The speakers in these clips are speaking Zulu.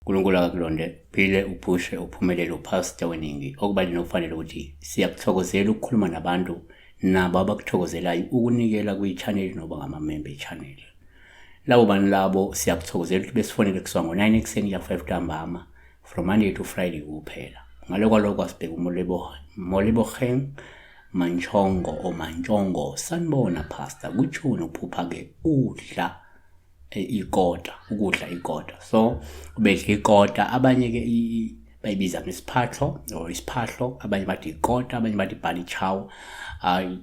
uNkulunkulu akakulonde phile uphushe uphumelele uphastor weningi okubalini okufanele ukuthi siyakuthokozela ukukhuluma nabantu nabo abakuthokozelayo ukunikela kwi-channel noba ngamamember e-channel. Labo bantu labo siyakuthokozela ukuthi besifonele kuswa ngo-9 ekuseni ya 5 ntambama from Monday to Friday kuphela. Ngalokho asibheka Moleboheng Mantshongo sanibona pastor kuthuna uphupha-ke udla ikota, ukudla ikota. So bedla ikota, abanye-ke bayibiza ngesiphahlo or isiphahlo, abanye bathi ikota, abanye bathi bunny chow.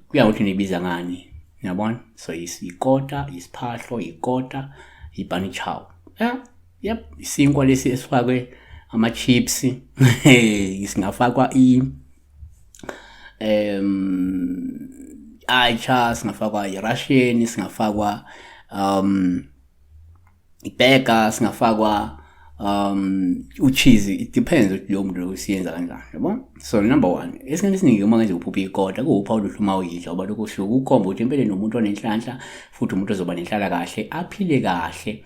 Kuya ngokuthi nibiza ngani, yabona? So ikota, isiphahlo, ikota, bunny chow. Yep, isinkwa lesi esifakwe ama-chips, singafakwa acha, singafakwa i-Russian, singafakwa i-burger, singafakwa ucheese. It depends ukuthi lowo muntu usiyenza kanjani, yabo? So number 1, esikhathini esiningi uma ngenza uphupha ikota kuwupha uluhlu uma uyidla ngoba lokho kusho ukukhomba ukuthi impela nomuntu onenhlanhla futhi umuntu ozoba nenhlala kahle, aphile kahle,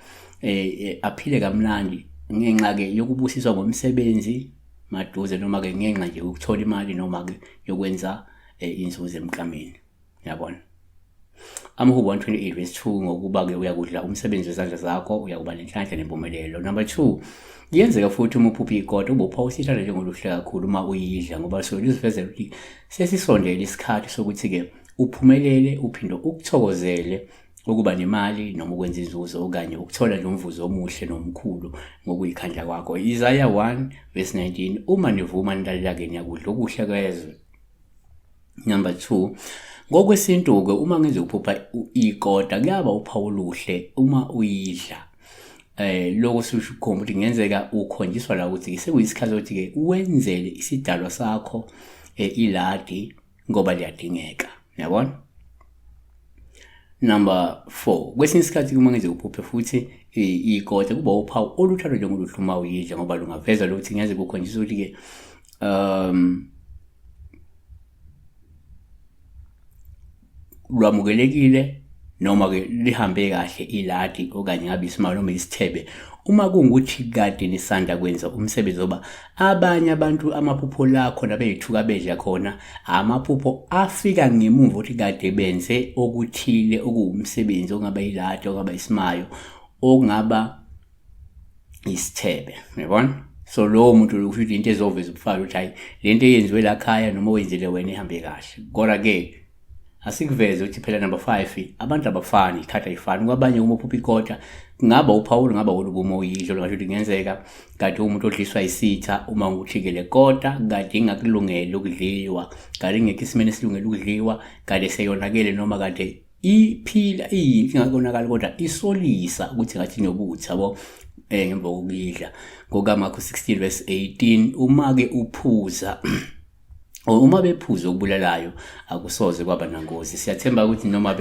aphile kamnandi ngenxa-ke yokubusiswa ngomsebenzi maduze noma-ke ngenxa nje ukuthola imali noma-ke yokwenza inzuzo emklameni, yabona? Amhubo 128 verse 2 ngokuba-ke uyakudla umsebenzi wezandla zakho uyakuba nenhlanhla nempumelelo. Number 2, kuyenzeka futhi uma uphupha ikota ube upha usithanda njengoluhle kakhulu uma uyidla ngoba so lizivezela ukuthi sesisondele isikhathi sokuthi-ke uphumelele uphinde ukuthokozele ukuba nemali noma ukwenza inzuzo okanye ukuthola lo mvuzo omuhle nomkhulu ngokuyikhandla kwakho. Isaiah 1 verse 19, uma nivuma nilalela-ke niyakudla okuhle kwezwe. Number 2, ngokwesintu-ke uma ngenza uphupha ikota kuyaba uphawu oluhle uma uyidla. Lokho susho ukukhomba ukuthi kungenzeka ukhonjiswa la ukuthi sekuyisikhathi sokuthi-ke wenzele isidalwa sakho iladi ngoba liyadingeka, yabona? Number 4, kwesinye isikhathi uma ngenza uphupha futhi ikota kuba uphawu oluthandwa njengoluhle uma uyidla ngoba lungaveza lokuthi kungenzeka ukhonjiswa ukuthi-ke lwamukelekile noma-ke lihambe kahle iladi okanye ngabe isimalo noma isithebe uma kungukuthi kade nisanda kwenza umsebenzi oba abanye abantu amaphupho lakho nabeyithuka bedla khona amaphupho afika ngemuva ukuthi kade benze okuthile okuwumsebenzi okungaba iladi okungaba isimayo okungaba isithebe, yabona? So lowo muntu lokusho ukuthi into ezoveza ubufakazi ukuthi hayi lento eyenziwe la khaya noma wenzile wena ihambe kahle. Kodwa-ke asikuveze ukuthi phela number 5 abantu abafani, ikhatha ayifani. Kwabanye uma uphupha ikota kungaba uphawulo ngaba olubi uma uyidla, ngasho ukuthi kungenzeka kade umuntu odliswa isitha uma ngukuthi-ke le kota kade ingakulungele ukudliwa, kade ingekho isimeni esilungele ukudliwa, kade seyonakele noma kade iphila ingakonakali kodwa isolisa ukuthi ngathi inobuthi, yabo? Ngemva kokuyidla. NgokaMakho 16 verse 18, uma-ke uphuza uma bephuza okubulalayo akusoze kwaba nangozi. Siyathemba ukuthi noma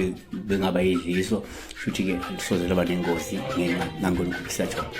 bengaba yidliso futhi-ke akusoze laba nengozi ngenxa nangona ukuthi siyathomba.